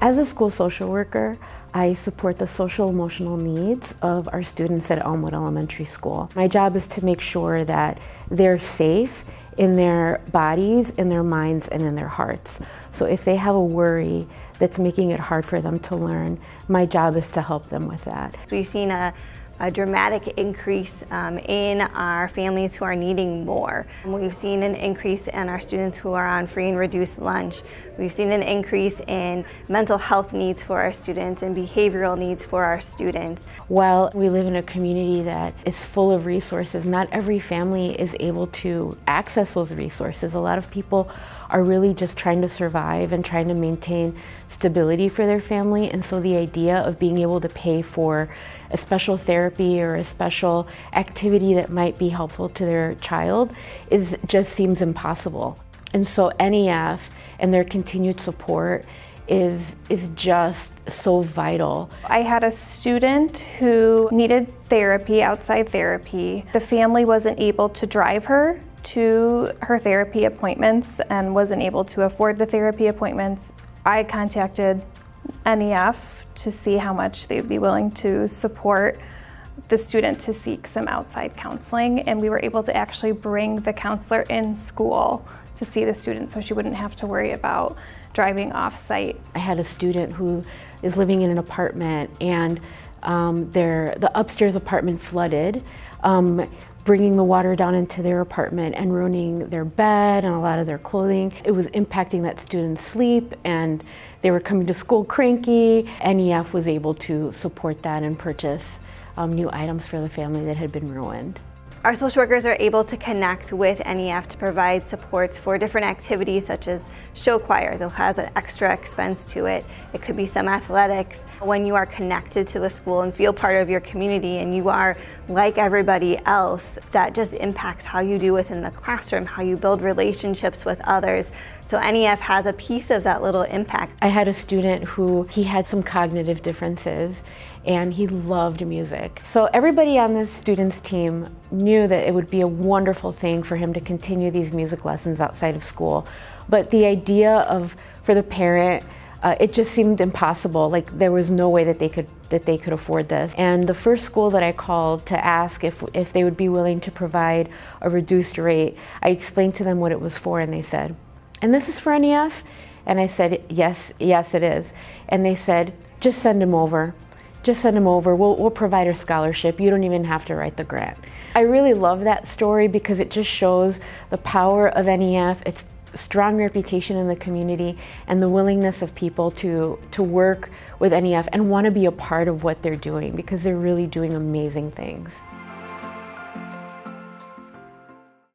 As a school social worker, I support the social emotional needs of our students at Elmwood Elementary School. My job is to make sure that they're safe in their bodies, in their minds, and in their hearts. So if they have a worry that's making it hard for them to learn, my job is to help them with that. So we've seen a dramatic increase in our families who are needing more. We've seen an increase in our students who are on free and reduced lunch. We've seen an increase in mental health needs for our students and behavioral needs for our students. While we live in a community that is full of resources, not every family is able to access those resources. A lot of people are really just trying to survive and trying to maintain stability for their family, and so the idea of being able to pay for a special therapy or a special activity that might be helpful to their child just seems impossible. And so NEF and their continued support is just so vital. I had a student who needed therapy, outside therapy. The family wasn't able to drive her to her therapy appointments and wasn't able to afford the therapy appointments. I contacted NEF to see how much they would be willing to support the student to seek some outside counseling, and we were able to actually bring the counselor in school to see the student so she wouldn't have to worry about driving off-site. I had a student who is living in an apartment, and the upstairs apartment flooded, bringing the water down into their apartment and ruining their bed and a lot of their clothing. It was impacting that student's sleep, and they were coming to school cranky. NEF was able to support that and purchase new items for the family that had been ruined. Our social workers are able to connect with NEF to provide supports for different activities such as show choir that has an extra expense to it. It could be some athletics. When you are connected to a school and feel part of your community and you are like everybody else, that just impacts how you do within the classroom, how you build relationships with others. So NEF has a piece of that little impact. I had a student who he had some cognitive differences and he loved music. So everybody on this student's team knew that it would be a wonderful thing for him to continue these music lessons outside of school. But the idea for the parent, it just seemed impossible. Like there was no way that they could afford this. And the first school that I called to ask if they would be willing to provide a reduced rate, I explained to them what it was for, and they said, "And this is for NEF?" And I said, yes, it is. And they said, just send him over. Just send him over. We'll provide a scholarship. You don't even have to write the grant. I really love that story because it just shows the power of NEF, its strong reputation in the community, and the willingness of people to work with NEF and want to be a part of what they're doing because they're really doing amazing things.